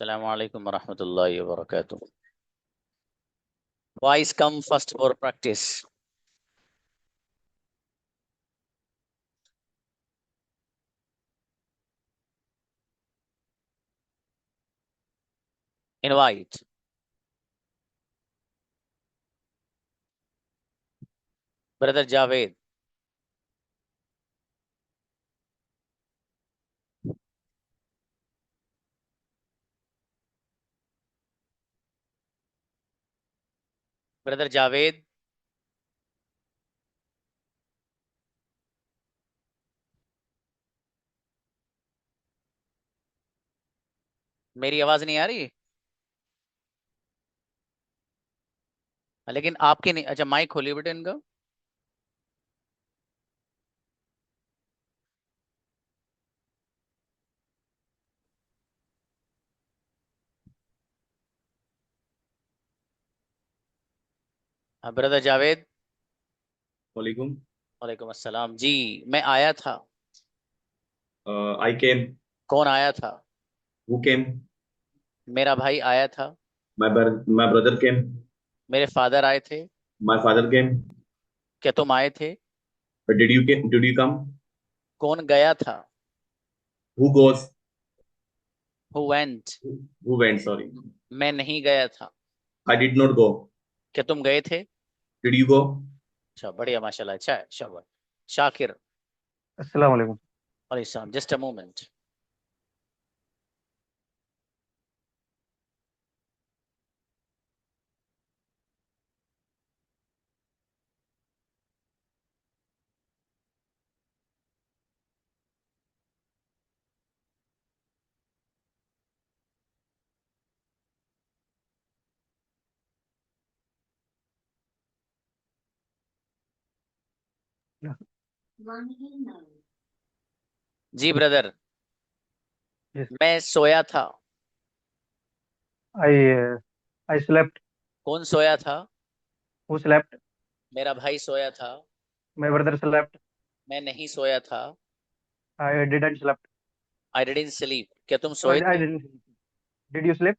Assalamu alaikum warahmatullahi wabarakatuh. Wise come first for practice. Invite. Brother Javed. Brother Javed. मेरी आवाज नहीं आ रही? लेकिन आपकी नहीं। अच्छा, माइक खोलिए बेटे इनका। ब्रदर जावेद। वालेकुम। वालेकुम अस्सलाम जी। मैं आया था। आई केम। कौन आया था? Who came? मेरा भाई आया था। माय ब्रदर केम। मेरे फादर आए थे। My father came. क्या तुम आए थे? Did you come? कौन गया था? Who goes? Who went? Who went? Sorry. मैं नहीं गया था। I did not go. क्या तुम गए थे? डिड यू गो? अच्छा, बढ़िया, माशाल्लाह। अच्छा है, शाबाश। शाकिर। अस्सलाम वालेकुम। वालेकुम। Just a moment. जी ब्रदर। Yes, मैं सोया था। I slept. कौन सोया था? Who slept? मेरा भाई सोया था। My brother slept. मैं नहीं सोया था। I didn't slept. I didn't sleep. क्या तुम No, सोए I थे? didn't. Did you sleep?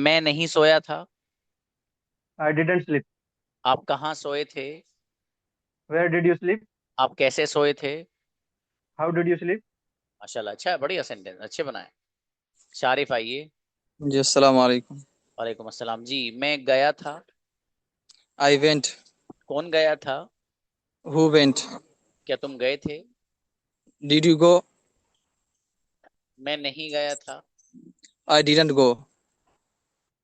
मैं नहीं सोया था। I didn't sleep. आप कहाँ सोए थे? Where did you sleep? आप कैसे सोए थे? How did you sleep? माशाल्लाह, अच्छा है, बढ़िया सेंटेंस अच्छे बनाए। शारिफ आइए। जी अस्सलाम वालेकुम। वालेकुम अस्सलाम जी। मैं गया था। I went. कौन गया था? Who went? क्या तुम गए थे? Did you go? मैं नहीं गया था। I didn't go.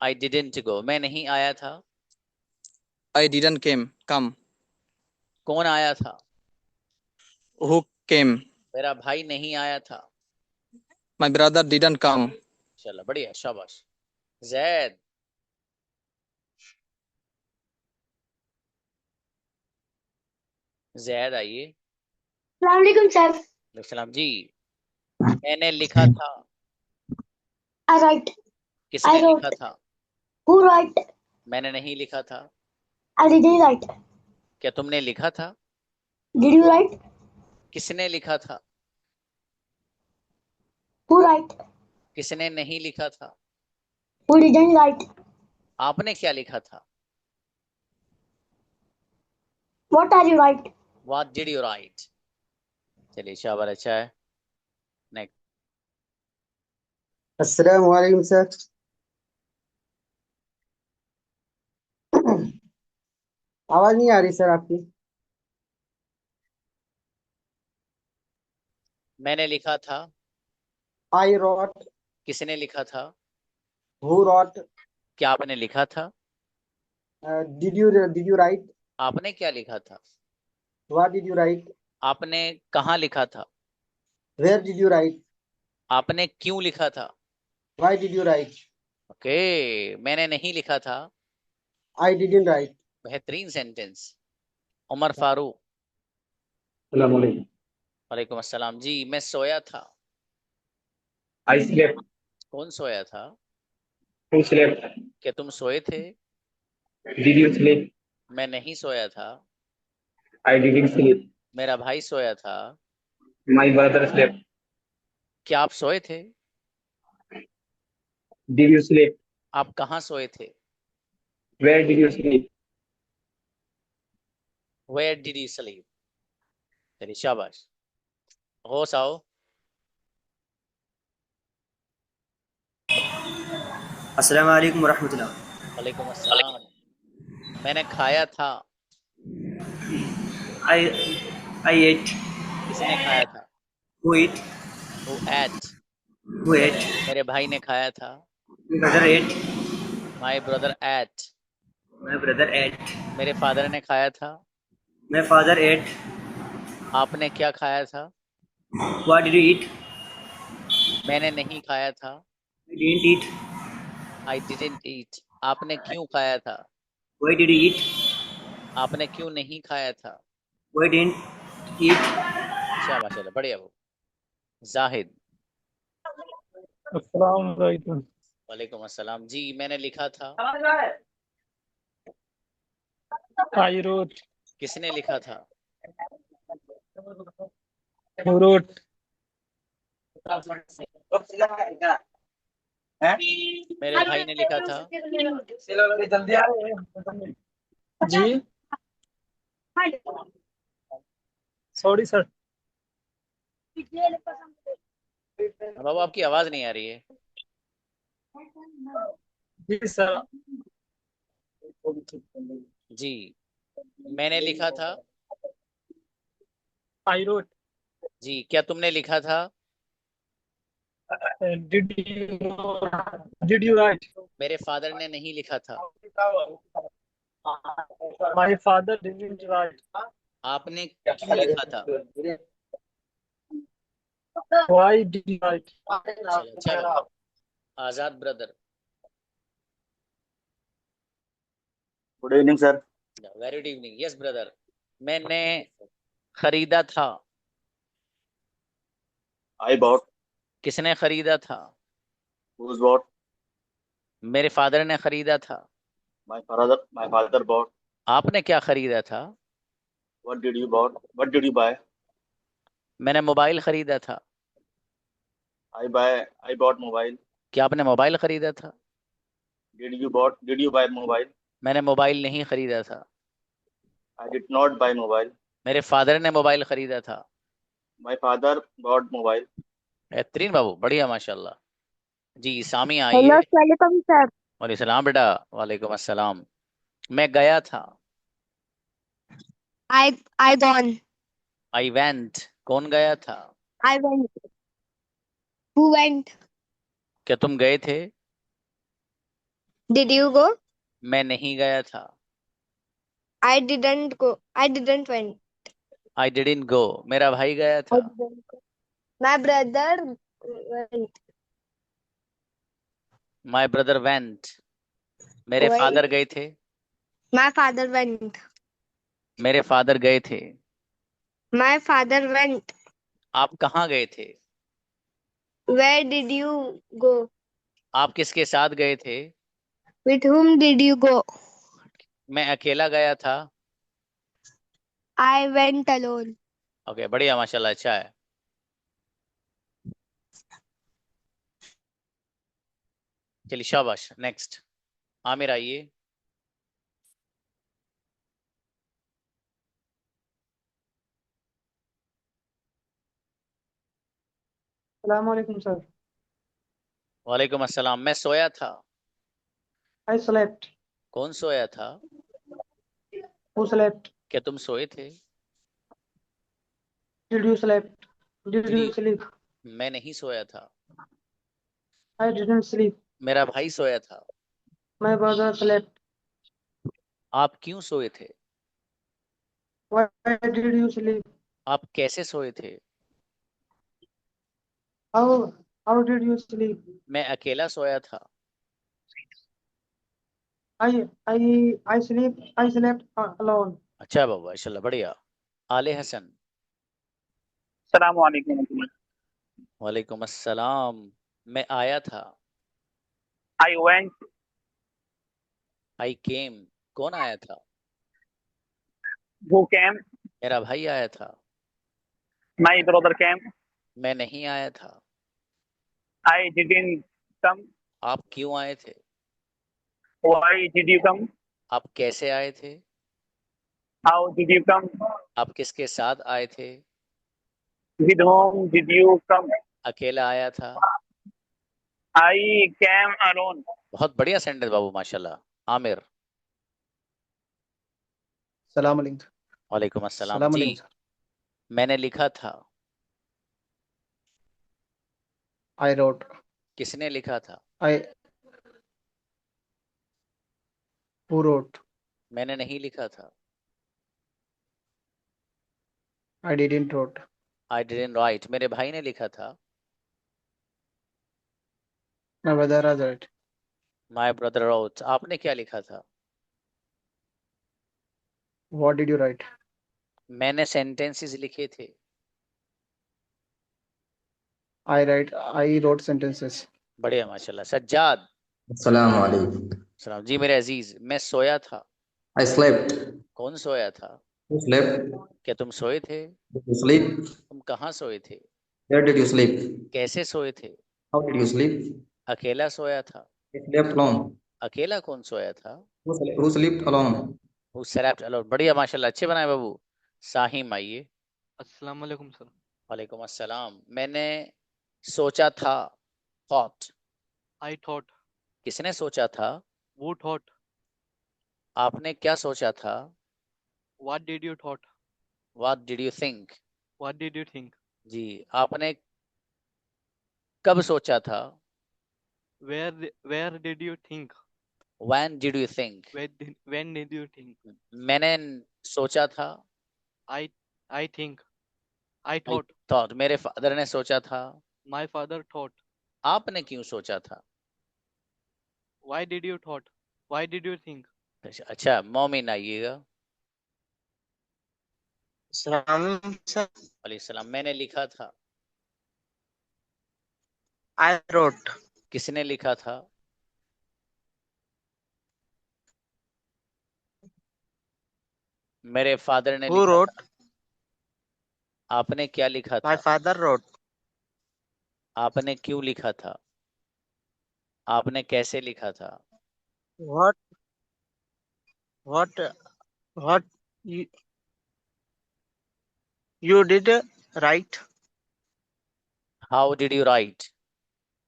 I didn't गो। मैं नहीं आया था। आई डिडंट केम कम। कौन आया था? Who came? मेरा भाई नहीं आया था। My brother didn't come. चलो, बढ़िया, शाबाश। जैद। जैद आइए। Assalamualaikum sir. सलाम जी। मैंने लिखा था। I write. किसने I लिखा wrote. था? Who write? मैंने नहीं लिखा था। I didn't write. क्या तुमने लिखा था? Did you write? किसने लिखा था? Who write? किसने नहीं लिखा था? Who didn't write? आपने क्या लिखा था? What are you write? What did you right? चलिए, शाबाश, अच्छा है। नेक्स्ट। अस्सलाम वालेकुम सर। आवाज नहीं आ रही सर आपकी। मैंने लिखा था। I wrote. किसने लिखा था? Who wrote? क्या आपने लिखा था? Did you write? आपने क्या लिखा था? What did you write? आपने कहाँ लिखा था? Where did you write? आपने क्यों लिखा था? Why did you write? Okay. मैंने नहीं लिखा था। I didn't write. बेहतरीन सेंटेंस। उमर फारूक। अस्सलाम वालेकुम। वालेकुम अस्सलाम जी। मैं सोया था। I slept. कौन सोया था? Who slept? क्या तुम सोए थे? Did you sleep? मैं नहीं सोया था। I didn't sleep. मेरा भाई सोया था। My brother slept. क्या आप सोए थे? Did you sleep? आप कहाँ सोए थे? Where did you sleep? Where did you sleep? चलिए शाबाश। होश आओ। अस्सलाम वालेकुम वरहमतुल्लाह। वालेकुम अस्सलाम। मैंने खाया था। I I ate. किसने खाया था? Who ate? Who ate? Who ate? मेरे भाई ने खाया था। My brother ate. My brother ate. My brother ate. मेरे फादर ने खाया था। My father ate. आपने क्या खाया था? What did you eat? मैंने नहीं खाया था। I didn't eat. I didn't eat. आपने क्यों खाया था? Why did you eat? आपने क्यों नहीं खाया था? Why didn't eat? शाबाश माशाल्लाह, बढ़िया वो। जाहिद। अस्सलाम वालेकुम। वालेकुम अस्सलाम। जी मैंने लिखा था। I wrote. किसने लिखा था? Who road. मेरे भाई ने लिखा था। जल्दी आ रहे हैं जी। Sorry sir. बाबू आपकी आवाज नहीं आ रही है। जी सर। जी मैंने लिखा था। I road. जी क्या तुमने लिखा था? Did you write. मेरे फादर ने नहीं लिखा था। My father didn't write. आपने क्यों लिखा था? Why did you write. चलो अच्छा बाबू। Azad brother. Good evening sir. Very good evening. Yes brother. मैंने खरीदा था। I bought. किसने खरीदा था? Whose bot. मेरे फादर ने खरीदा था। My father bought. आपने क्या खरीदा था? What did you bought? What did you buy? मैंने मोबाइल खरीदा था। I bought mobile. क्या आपने मोबाइल खरीदा था? Did you buy mobile? मैंने मोबाइल नहीं खरीदा था। I did not buy mobile. मेरे फादर ने मोबाइल खरीदा था। My father bought mobile. बेहतरीन बाबू, बढ़िया माशाल्लाह। जी सामी हेलो आइए। सलाम सर। वालेकुम सलाम बेटा। वालेकुम अस्सलाम। मैं गया था। I gone. I went. कौन गया था? I went. Who went. क्या तुम गए थे? Did you go. मैं नहीं गया था। I didn't go. I didn't went. I didn't go. मेरा भाई गया आई था। Didn't go. My brother went. My brother went. मेरे फादर गए थे। My father went. मेरे फादर गए थे। My father went. आप कहाँ गए थे? वेयर डिड यू गो। आप किसके साथ गए थे? With whom did you go. मैं अकेला गया था। I went alone. ओके बढ़िया माशाल्लाह, अच्छा है। चलिए शाबाश। नेक्स्ट आमिर आइए। अस्सलाम वालेकुम सर। वालेकुम अस्सलाम। मैं सोया था। I slept. कौन सोया था? Who slept. क्या तुम सोए थे? Did you slept. डिड जी यू स्लीप। मैं नहीं सोया था। I didn't sleep. मेरा भाई सोया था। My brother slept. आप क्यों सोए थे? Why did you sleep. आप कैसे सोए थे? How how did you sleep. मैं अकेला सोया था। I I slept alone. अच्छा बाबा माशाल्लाह, बढ़िया। आले हसन। अस्सलाम वालेकुम। वालेकुम अस्सलाम। मैं आया था। I went. आई केम। कौन आया था? Who came? मेरा भाई आया था। My brother came. मैं नहीं आया था। I didn't come. आप क्यों आए थे? Why did you come? आप कैसे आए थे? How did you come? आप किसके साथ आए थे? With whom did you come? अकेला आया था? I came alone. बहुत बढ़िया सेंटेंस बाबू, माशाल्लाह। आमिर। सलाम अलैकुम। वालेकुम अस्सलाम सलाम जी। अलैकुम सर। मैंने लिखा था। I wrote. किसने लिखा था? Who wrote? मैंने नहीं लिखा था। I didn't wrote. I didn't write. मेरे भाई ने लिखा था। My brother has write. My brother wrote. आपने क्या लिखा था? What did you write? मैंने सेंटेंसेस लिखे थे। I wrote sentences. बढ़िया माशाल्लाह। सज्जाद। अस्सलाम वालेकुम। सलाम जी मेरे अजीज। मैं सोया था। I slept. कौन सोया था? Who slept? क्या तुम सोए थे? Did you sleep? तुम कहाँ सोए थे? Where did you sleep? कैसे सोए थे? How did you sleep? अकेला सोया था। I slept alone. अकेला कौन सोया था? Who slept alone? Who slept alone? बढ़िया माशाल्लाह, अच्छे बनाए बाबू। साहिम आइए। अस्सलाम वालेकुम सर। वालेकुम अस्सलाम। मैंने सोचा था। थॉट। I thought. किसने सोचा था? वो थॉट। आपने क्या सोचा था? What did you thought? What did you think? What did you think? जी। आपने कब सोचा था? Where did you think? When did you think? When did you think? मैंने सोचा था। I think. I I thought. thought। मेरे फादर ने सोचा था। My father thought. आपने क्यों सोचा था? Why did you thought? Why did you think? अच्छा, मोमिन आइएगा। वालेकुम सलाम। मैंने लिखा था। I wrote. किसने लिखा था? मेरे फादर ने Who लिखा wrote? था। आपने क्या लिखा My था? father wrote. आपने क्यों लिखा था? आपने कैसे लिखा था? What? What? You did write. How did you right?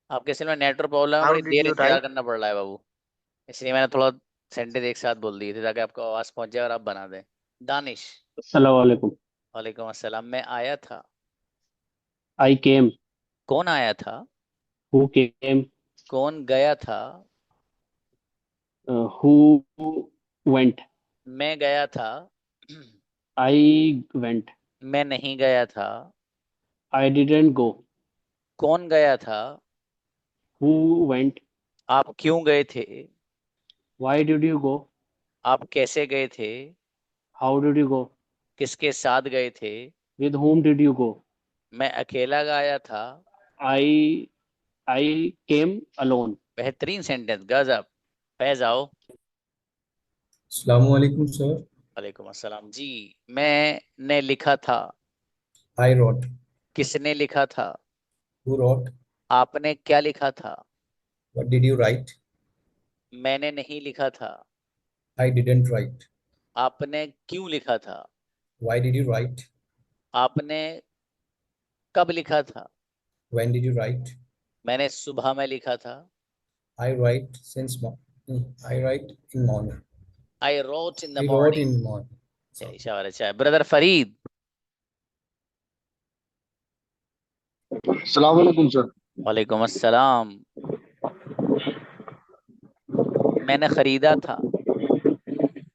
आपके सिल में नेटवर्क प्रॉब्लम है, How बड़ी did देर you इंतजार write? करना पड़ रहा है बाबू, इसलिए मैंने थोड़ा सेंटेंस एक साथ बोल दिए थे ताकि आपको आवाज पहुंच जाए और आप बना दें। दानिश। अस्सलाम वालेकुम। वालेकुम अस्सलाम। मैं आया था। I came. कौन आया था? Who came? कौन गया था? Who went? मैं गया था। I went. मैं नहीं गया था। I didn't go. कौन गया था? Who went? आप क्यों गए थे? Why did you go? आप कैसे गए थे? How did you go? किसके साथ गए थे? With whom did you go? मैं अकेला गया था। I came alone. बेहतरीन सेंटेंस, गजब। फैज आओ। अस्सलाम वालेकुम सर। वालेकुम अस्सलाम जी। मैंने लिखा था। I wrote. किसने लिखा था? Who wrote? आपने क्या लिखा था? What did you write? मैंने नहीं लिखा था। I didn't write. आपने क्यों लिखा था? Why did you write? आपने कब लिखा था? When did you write? मैंने सुबह में लिखा था। I write since I write in morning. I wrote in the I wrote morning. In morning. चलिए शाबाश, अच्छा है। ब्रदर फरीद। अस्सलाम वालेकुम सर। वालेकुम अस्सलाम। मैंने खरीदा था।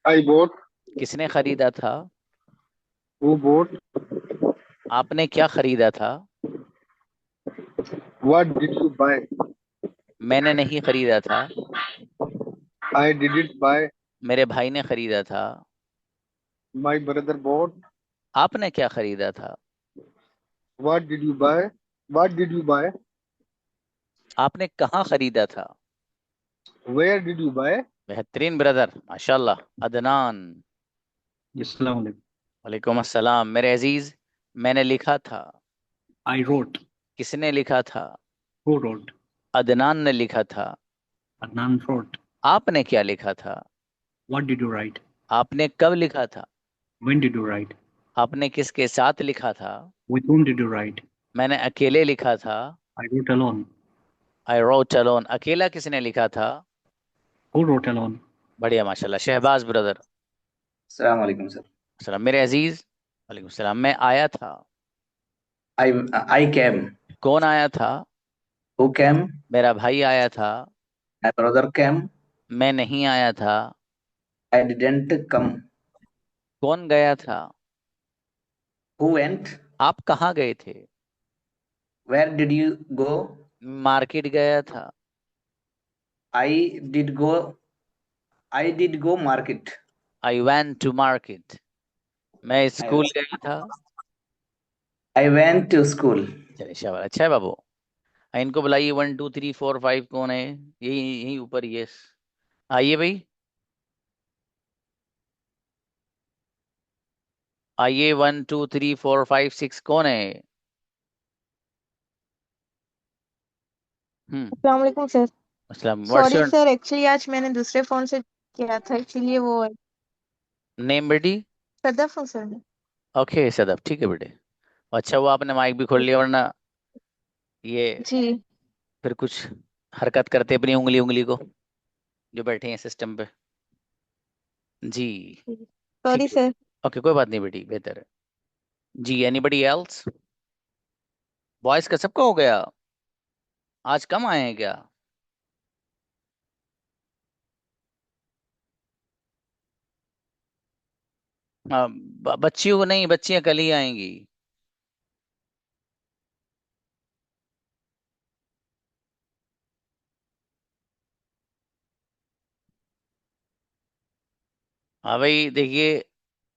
I bought. किसने खरीदा था? Who bought? आपने क्या खरीदा था? What did you buy? मैंने नहीं खरीदा था। I didn't buy. मेरे भाई ने खरीदा था। My brother bought. आपने क्या खरीदा था? What did you buy? What did you buy? आपने कहाँ खरीदा था? Where did you buy? बेहतरीन ब्रदर, माशाल्लाह। अदनान। अस्सलाम वालेकुम। वालेकुम अस्सलाम। मेरे अजीज, मैंने लिखा था। I wrote. किसने लिखा था? Who road? अदनान ने लिखा था। Adnan wrote. आपने क्या लिखा था? What did you write? आपने कब लिखा था? When did you write? आपने किसके साथ लिखा था? With whom did you write? मैंने अकेले लिखा था। I wrote alone. I wrote alone. अकेला किसने लिखा था? Who wrote alone? बढ़िया माशाल्लाह। शहबाज ब्रदर। अस्सलाम वालेकुम सर। सलाम मेरे अजीज। वालेकुम सलाम। मैं आया था। I came. कौन आया था? Who came? मेरा भाई आया था। My brother came. मैं नहीं आया था। I didn't come. कौन गया था? Who went? आप कहाँ गए थे? Where did you go? Market गया था। I did go. I did go market. I went to market. मैं स्कूल गया था। I went to school. चलिए शाबाश। अच्छा है बाबू। इनको बुलाइए। 1 2 3 4 5 कौन है? यही यही ऊपर। यस आइए भाई। आइए 1 2 3 4 5 6 कौन है? अस्सलाम वालेकुम सर। अस्सलाम। What's sorry your sir, actually आज मैंने दूसरे फोन से किया था, इसीलिए वो है। नेम बेटी? सदफ हूँ सर मैं। ओके सदफ। ठीक है बेटे। अच्छा हुआ आपने माइक भी खोल लिया, वरना ये जी फिर कुछ हरकत करते अपनी उंगली उंगली को, जो बैठे हैं सिस्टम पे। जी सॉरी ठीक है। सर। ओके कोई बात नहीं बेटी, बेहतर है। जी एनीबडी एल्स? बॉयज का सबका हो गया? आज कम आए हैं क्या? हाँ, बच्चियों को नहीं, बच्चियां कल ही आएंगी। हाँ भाई देखिए,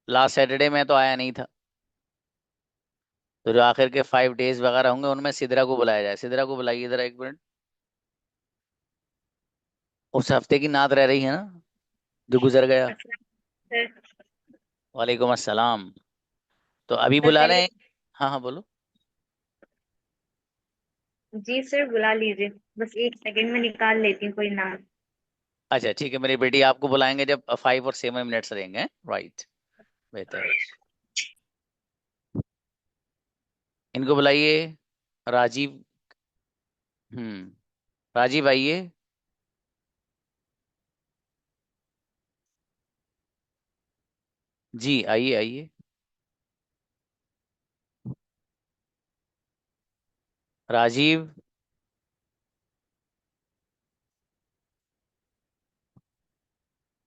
लास्ट सैटरडे में तो आया नहीं था, तो जो आखिर के 5 डेज वगैरह होंगे उनमें सिद्रा को बुलाया जाए। सिद्रा को बुलाइए जरा 1 मिनट। उस हफ्ते की नात रह रही है ना, जो गुजर गया। वालेकुम अस्सलाम। तो अभी सर बुला पहले लें? हाँ हाँ बोलो। जी सर बुला लीजिए, बस 1 सेकंड में निकाल लेती हूँ कोई नाम। अच्छा ठीक है मेरी बेटी, आपको बुलाएंगे जब 5 और 7 मिनट्स रहेंगे। राइट, बेहतर है। इनको बुलाइए। राजीव। राजीव आइए। जी आइए आइए। राजीव।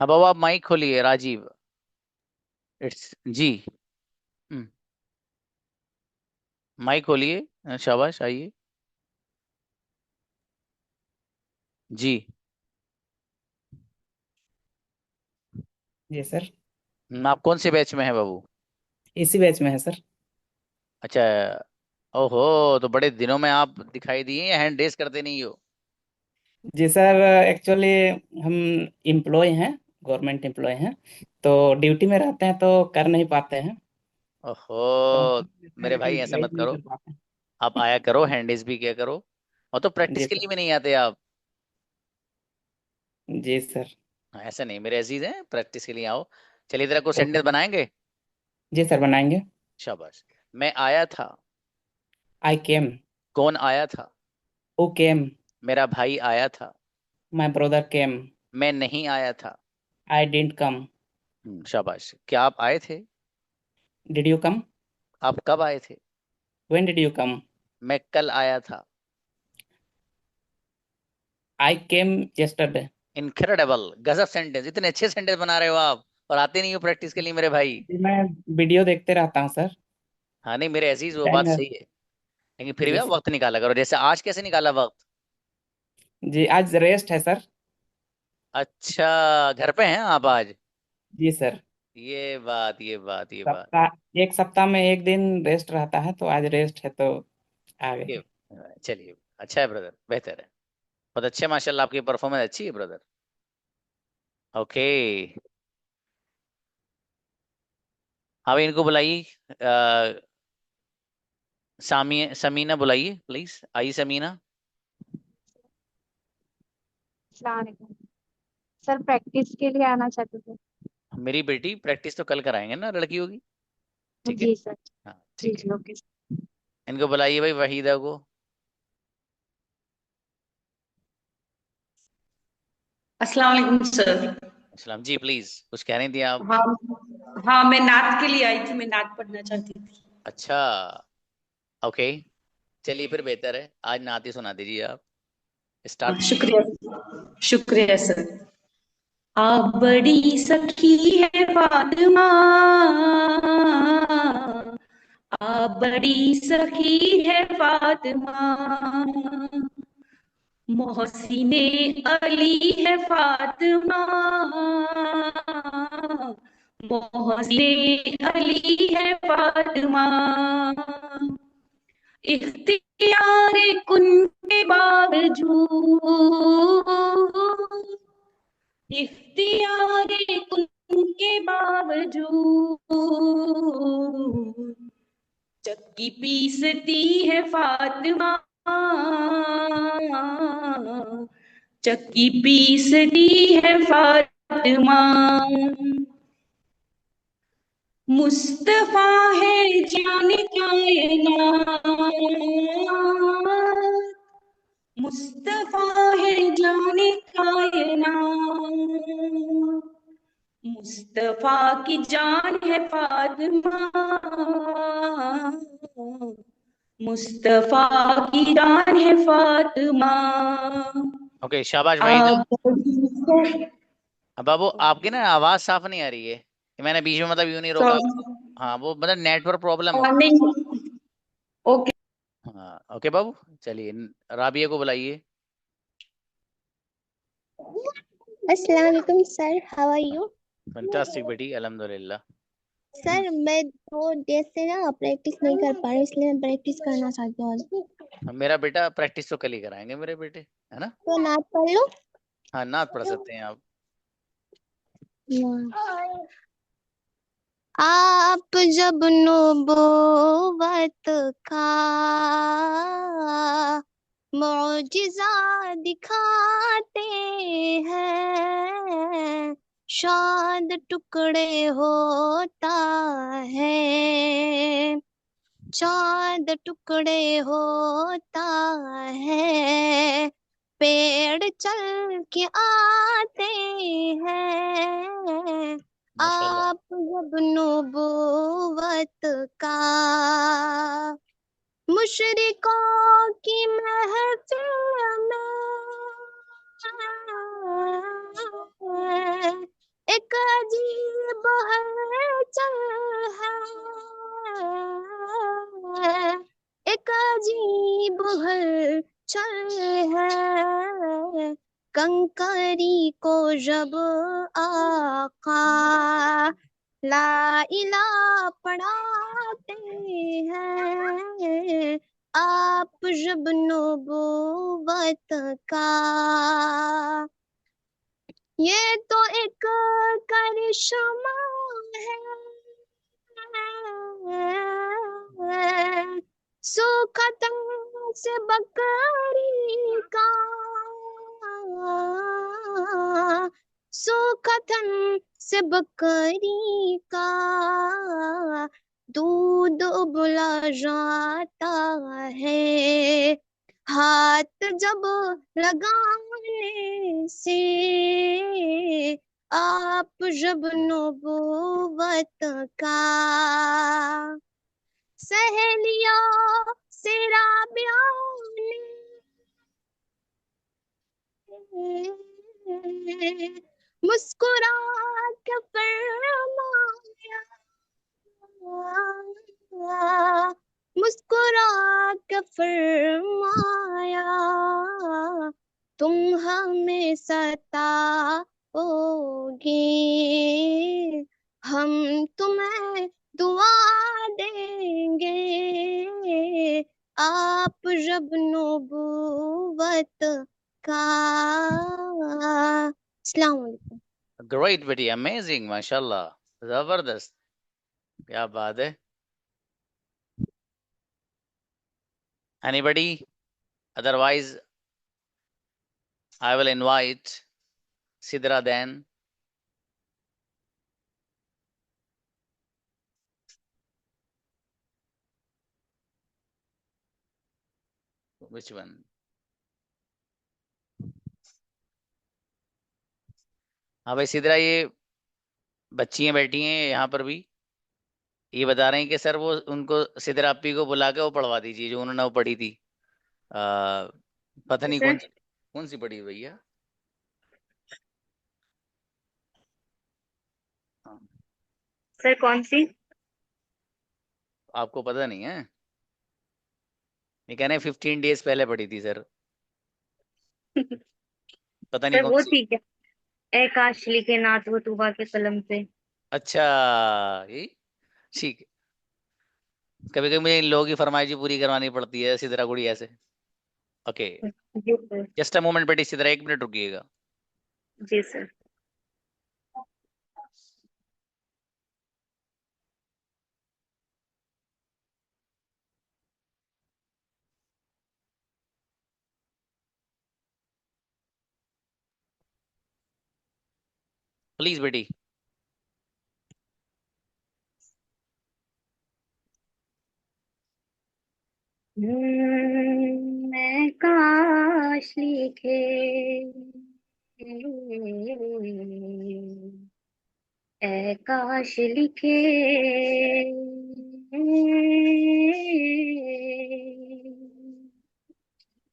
हाँ बाबा, आप माइक खोलिए। Rajiv it's ji. माइक खोलिए। शाबाश आइए। जी जी सर। आप कौन से बैच में है बाबू? इसी बैच में है सर। अच्छा। ओहो, तो बड़े दिनों में आप दिखाई दिए, हैंड रेस करते नहीं हो। जी सर, एक्चुअली हम एम्प्लॉय हैं, गवर्नमेंट एम्प्लॉय हैं, तो ड्यूटी में रहते हैं तो कर नहीं पाते हैं। तो ओहो, मेरे भाई ऐसा यूटिलाइज मत नहीं करो। कर पाते आप आया करो, हैंड रेस भी किया करो। और तो हैं। प्रैक्टिस जी के सर। लिए भी नहीं आते आप? जी सर। हाँ, ऐसा नहीं मेरे अजीज हैं, प्रैक्टिस के लिए आओ। चलिए तेरा को ओके सेंटेंस सर। बनाएंगे। जी सर बनाएंगे। शाबाश। मैं आया था। आई केम। कौन आया था? Who came. मेरा भाई आया था। माई ब्रदर केम। मैं नहीं आया था। I didn't come. शाबाश। क्या आप आए थे? Did you come. आप कब आए थे? When did you come. मैं कल आया था। आई केम यस्टरडे। इनक्रेडिबल, गजब सेंटेंस। इतने अच्छे सेंटेंस बना रहे हो आप, और आते नहीं हो प्रैक्टिस के लिए मेरे भाई। जी मैं वीडियो देखते रहता हूँ सर। हाँ नहीं मेरे अजीज, वो बात टाइम है। सही है, लेकिन फिर भी जी आप सर। वक्त निकाला करो। जैसे आज कैसे निकाला वक्त? जी आज रेस्ट है सर। अच्छा, घर पे हैं आप आज? जी सर। ये बात, ये बात, ये बात। सप्ताह एक सप्ताह में एक दिन रेस्ट रहता है, तो आज रेस्ट है तो आ ये गए। चलिए, अच्छा है ब्रदर, बेहतर है। बहुत अच्छे, माशाल्लाह आपकी परफॉर्मेंस अच्छी है ब्रदर। ओके। अब इनको बुलाइए। समीना बुलाइए प्लीज। आई समीना। अस्सलाम वालेकुम सर, प्रैक्टिस के लिए आना चाहते थे। मेरी बेटी प्रैक्टिस तो कल कराएंगे ना लड़कियों की, ठीक है। जी सर। हाँ जी ठीक है, जी ओके। इनको बुलाइए भाई, वहीदा को। अस्सलाम वालेकुम सर। अस्सलाम जी, प्लीज कुछ कह रही थी आप। हाँ हाँ, मैं नात के लिए आई थी, मैं नात पढ़ना चाहती थी। अच्छा, ओके, चलिए फिर बेहतर है आज नात ही सुना दीजिए आप, स्टार्ट कीजिए। शुक्रिया, शुक्रिया सर। आप बड़ी सखी है फातिमा, आप बड़ी सखी है फातिमा, मोहसिने अली है फातिमा, मोहसिने अली है फातिमा, इख्तियार कुन के बावजूद, इख्तियार कुन के बावजूद, चक्की पीसती है फातिमा, चक्की पीसती है फातिमा, मुस्तफा है जाने कायनात, मुस्तफा है जाने कायनात, मुस्तफा की जान है फातिमा, मुस्तफा की जान है फातिमा। ओके, शाबाश वहीदा। आप अब बाबू आपकी ना आवाज साफ नहीं आ रही है, मैंने बीच में मतलब यूं नहीं रोका। हाँ वो मतलब नेटवर्क प्रॉब्लम है। नहीं, ओके। हाँ ओके बाबू, चलिए राबिया को बुलाइए। अस्सलाम वालेकुम sir, how are you? Fantastic बेटी, अल्हम्दुलिल्लाह। सर मैं 2 डेज से ना प्रैक्टिस नहीं कर पा रही, इसलिए मैं प्रैक्टिस करना चाहती हूँ आज। मेरा बेटा प्रैक्टिस तो कल ही कराएंगे मेरे बेटे, है ना। तो नाच पढ़ लो। हाँ नात पढ़ सकते हैं आप। आप जब नबूवत का मौजिज़ा दिखाते हैं, शाद टुकड़े होता है, चांद टुकड़े होता है, पेड़ चल के आते हैं, माशाल्लाह। आप जब नबूवत का मुशरिकों की महफिल में एक अजीब हलचल है, एक अजीब हलचल है, कंकरी को जब आका ला इलाहा पढ़ाते हैं, आप जब नबूवत का, ये तो एक करिश्मा है, सुखतन से बकरी का, सुखतन से बकरी का दूध उबला जाता है, हाथ जब लगाने से आप जब नबूवत का, सहेलियों से राबिया ने मुस्कुरा के फरमाया, मुस्कुरा के फरमाया, तुम हमें सताओगे, हम तुम्हें दुआ देंगे, आप जब नबूवत का। अस्सलाम वालेकुम। ग्रेट बेटी, अमेजिंग, माशाल्लाह, जबरदस्त, क्या बात है। Anybody otherwise I will invite Sidra then. Which one? हाँ भाई सिद्रा, ये बच्चियां बैठी हैं यहाँ पर भी, ये बता रहे हैं कि सर वो उनको सिद्रा अपी को बुला के वो पढ़वा दीजिए जो उन्होंने वो पढ़ी थी। पता नहीं सर कौन सी पढ़ी भैया। हाँ, सर कौन सी? आपको पता नहीं है? ये कह रहे हैं 15 डेज पहले पढ़ी थी सर, पता नहीं सर कौन वो सी। ठीक है, ए काश लिखे नात वो तूबा के कलम से। अच्छा, यही ठीक है। कभी कभी मुझे इन लोगों की फरमाइश पूरी करवानी पड़ती है सिद्रा गुड़िया से। ओके, जी सर। जस्ट अ मोमेंट बेटी सिद्रा, 1 मिनट रुकिएगा। जी सर। प्लीज बेटी। मैं काश लिखे ए काश लिखे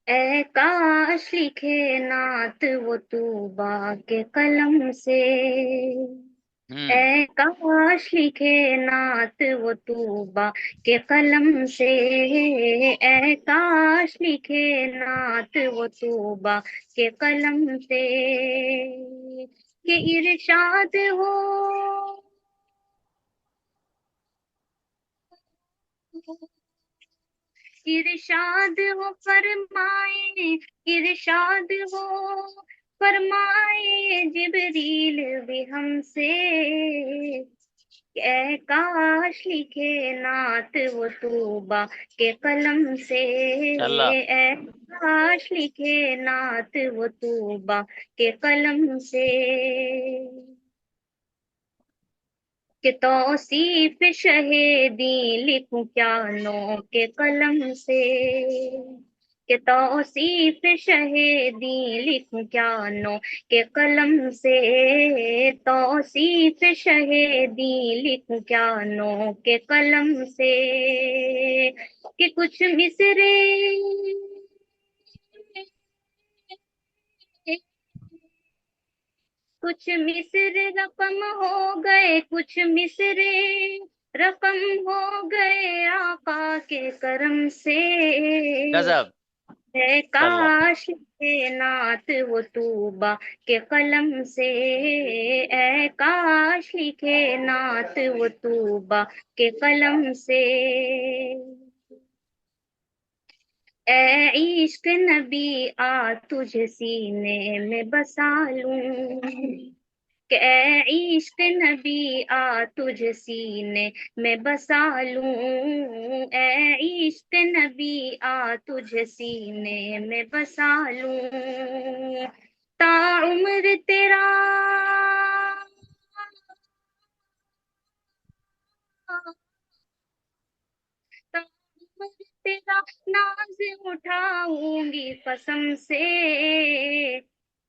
ए काश लिखे नात वो तूबा के कलम से। ए काश लिखे नात वो तूबा के कलम से। ए काश लिखे नात वो तूबा के कलम से। कि इरशाद हो इरशाद हो फरमाए, इरशाद हो फरमाए जिब्रील भी हमसे। ए काश लिखे नात वो तूबा के कलम से। ए काश लिखे नात वो तूबा के कलम से। कि तौसीफ शहेदी लिखूं क्या नो के कलम से। कि तौसीफ शहेदी लिखूं क्या नो के कलम से। तौसीफ शहेदी लिखूं क्या नो के कलम से। कि कुछ मिसरे कुछ मिसरे रकम हो गए, कुछ मिसरे रकम हो गए आका के करम से। गजब। है काश के नात वो तूबा के कलम से। ए काश लिखे नात वो तूबा के कलम से। ए इश्क नबी आ तुझे सीने में बसा लूं। कि ए इश्क नबी आ तुझे सीने में बसा लूं। ए इश्क नबी आ तुझे सीने में बसा लूं। ता उम्र तेरा तेरा नाज उठाऊंगी कसम से।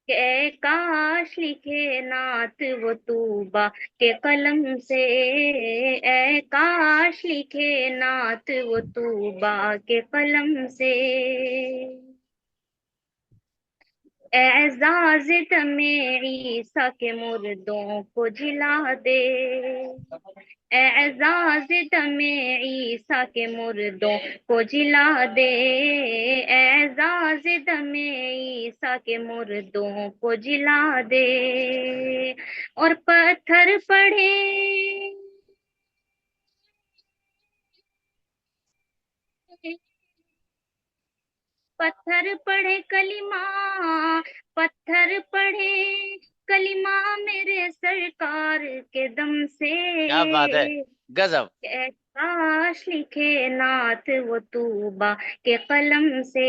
के काश लिखे नात वो तूबा के कलम से। ए काश लिखे नात वो तूबा के कलम से। एजाज तमे ईसा के मुर्दों को जिला दे। एजाज तमे ईसा के मुर्दों को जिला दे। एजाज तमे ईसा के मुर्दों को जिला दे। और पत्थर पड़े पत्थर पढ़े कलिमा, पत्थर पढ़े कलिमा मेरे सरकार के दम से। क्या बात है, गजब। काश लिखे नात वो तूबा के कलम से,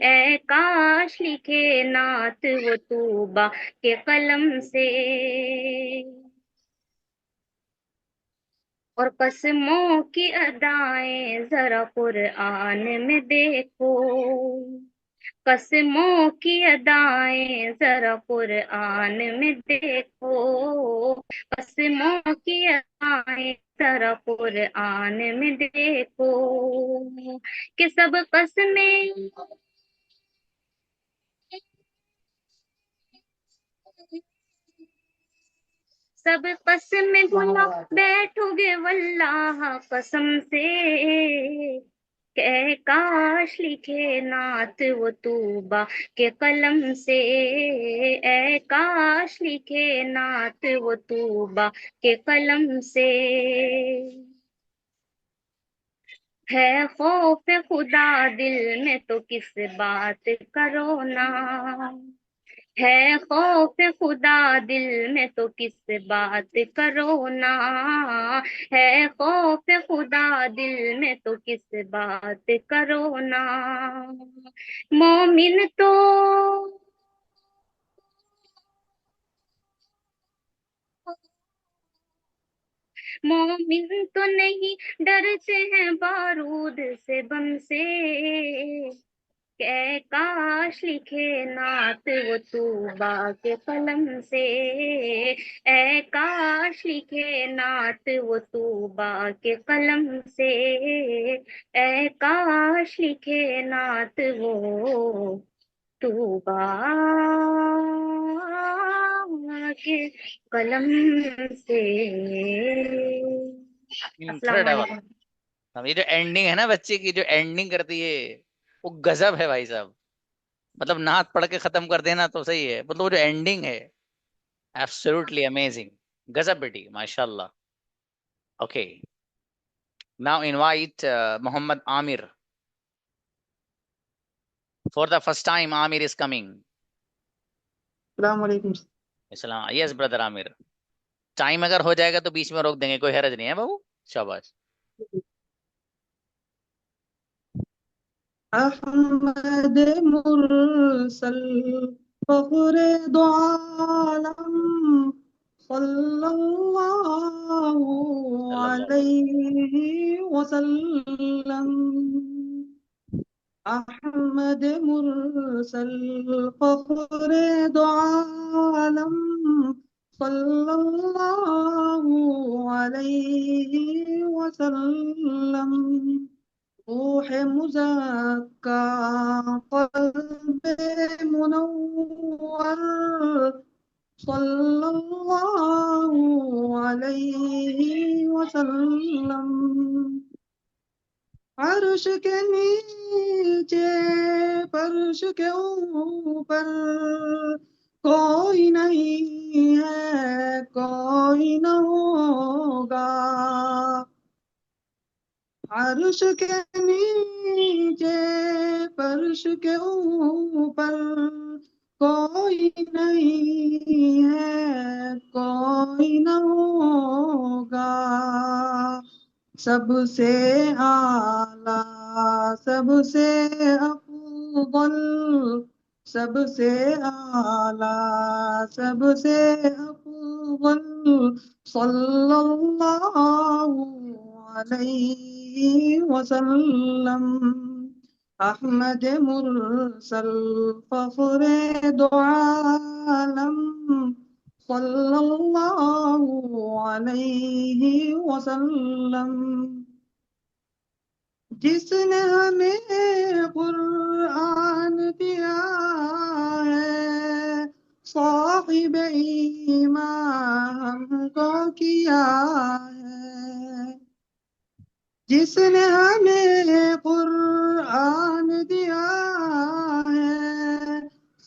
ए काश लिखे नात वो तूबा के कलम से। और कसमों की अदाएं जरा कुरआन में देखो, कसमों की अदाएं जरा कुरआन में देखो, कसमों की अदाएं जरा कुरआन में देखो, कि सब कसमें सब कसमें भुला बैठोगे वल्लाह कसम से, के काश लिखे नात वो तूबा के कलम से, ए काश लिखे नात वो तूबा के कलम से। है खौफ खुदा दिल में तो किस बात करो ना, है खौफ खुदा दिल में तो किस बात करो ना, है खौफ खुदा दिल में तो किस बात करो ना। मोमिन तो मोमिन तो नहीं डरते हैं बारूद से बम से, के काश लिखे नात वो तूबा के कलम से, ए काश लिखे नात वो तूबा के कलम से, ए काश लिखे नात वो तूबा के कलम से। अस्सलाम इनक्रेडिबल। वालेकुम। ये जो एंडिंग है ना बच्चे की, जो एंडिंग करती है वो गजब है भाई साहब। मतलब नात पढ़ के खत्म कर देना तो सही है, मतलब वो जो एंडिंग है एब्सोल्युटली अमेजिंग। गजब बेटी, माशाल्लाह। Okay, now invite Mohammad Aamir for the first time. Aamir is coming. अस्सलाम वालेकुम। Islam, yes brother Aamir. Time अगर हो जाएगा तो बीच में रोक देंगे, कोई हरज नहीं है बाबू। शाबाश। अहमद मुरसल फखरे दो आलम सल्लल्लाहु अलैहि वसल्लम। अहमद मुरसल फखरे दो आलम सल्लल्लाहु अलैहि वसल्लम। रूह मुज़क्का क़ल्ब मुनव्वर सल्लल्लाहु अलैहि वसल्लम। अर्श के नीचे फर्श के ऊपर कोई नहीं है, कोई न होगा। अर्श के नीचे फर्श के ऊपर कोई नहीं है, कोई न होगा। सबसे आला सबसे अफजल, सबसे आला सबसे अफजल सल्लल्लाहु अलैहि वसल्लम। अहमद मुरसल फखरे दो आलम सल्लल्लाहु अलैहि वसल्लम। जिसने हमें कुरान दिया है, साहिब ईमान हमको किया है। जिसने हमें कुरान दिया है,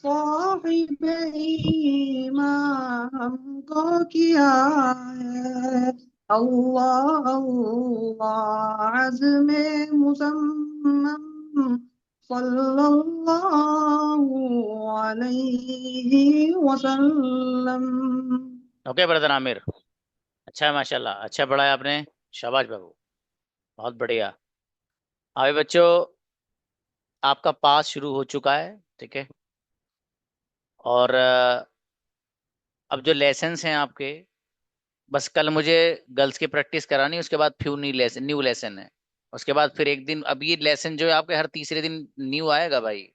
साहिब ईमान हमको किया है। अल्लाह अल्लाह अज़्मे मुसम्मम सल्लल्लाहु अलैहि वसल्लम। ओके ब्रदर आमिर, अच्छा है माशाल्लाह, अच्छा पढ़ाया आपने। शाबाश बाबू। बहुत बढ़िया। अभी बच्चों आपका पास शुरू हो चुका है, ठीक है। और अब जो लेसन्स हैं आपके, बस कल मुझे गर्ल्स की प्रैक्टिस करानी, उसके बाद फ्यू न्यू लेसन है। उसके बाद फिर एक दिन, अब ये लेसन जो है आपके हर तीसरे दिन न्यू आएगा भाई,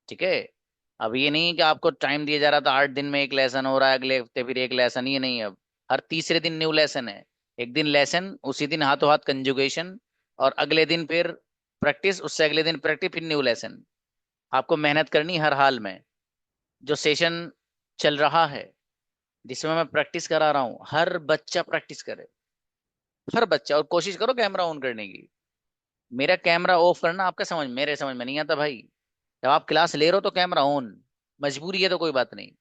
ठीक है। अब ये नहीं कि आपको टाइम दिया जा रहा था 8 दिन में एक लेसन हो रहा है, अगले हफ्ते फिर एक लेसन, ये नहीं। अब हर तीसरे दिन न्यू लेसन है। एक दिन लेसन, उसी दिन हाथों हाथ कंजुगेशन, और अगले दिन फिर प्रैक्टिस, उससे अगले दिन प्रैक्टिस, फिर न्यू लेसन। आपको मेहनत करनी हर हाल में। जो सेशन चल रहा है जिसमें मैं प्रैक्टिस करा रहा हूँ, हर बच्चा प्रैक्टिस करे, हर बच्चा। और कोशिश करो कैमरा ऑन करने की। मेरा कैमरा ऑफ करना आपका मेरे समझ में नहीं आता भाई। जब आप क्लास ले रहे हो तो कैमरा ऑन, मजबूरी है तो कोई बात नहीं।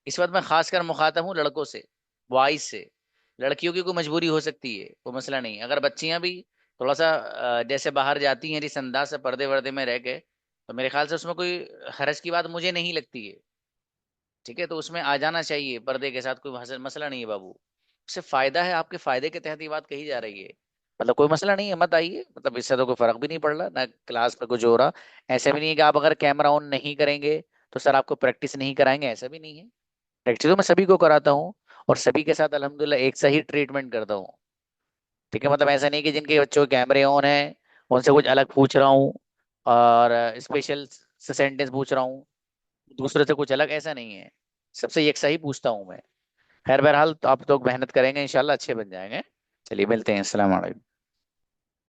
इस वक्त मैं खासकर मुखातब हूँ लड़कों से, बॉयज से। लड़कियों की कोई मजबूरी हो सकती है, कोई मसला नहीं। अगर बच्चियां भी थोड़ा सा जैसे बाहर जाती हैं इस अंदाज से पर्दे वर्दे में रह के, तो मेरे ख्याल से उसमें कोई हरज की बात मुझे नहीं लगती है, ठीक है। तो उसमें आ जाना चाहिए पर्दे के साथ, कोई मसला नहीं है बाबू। उससे फायदा है, आपके फायदे के तहत ये बात कही जा रही है। मतलब कोई मसला नहीं है, मत आइए, मतलब इससे तो कोई फर्क भी नहीं पड़ रहा ना, क्लास में कुछ हो रहा। ऐसा भी नहीं है कि आप अगर कैमरा ऑन नहीं करेंगे तो सर आपको प्रैक्टिस नहीं कराएंगे, ऐसा भी नहीं है। प्रैक्टिस तो मैं सभी को कराता हूँ, और सभी के साथ अल्हम्दुलिल्लाह एक सा ही ट्रीटमेंट करता हूँ, ठीक है। मतलब ऐसा नहीं कि जिनके बच्चों के कैमरे ऑन है उनसे कुछ अलग पूछ रहा हूँ, और स्पेशल सेंटेंस पूछ रहा हूँ दूसरे से कुछ अलग, ऐसा नहीं है। सबसे एक सा ही पूछता हूँ मैं। खैर बहरहाल, तो आप लोग मेहनत करेंगे इंशाल्लाह अच्छे बन जाएंगे। चलिए मिलते हैं, अस्सलाम वालेकुम।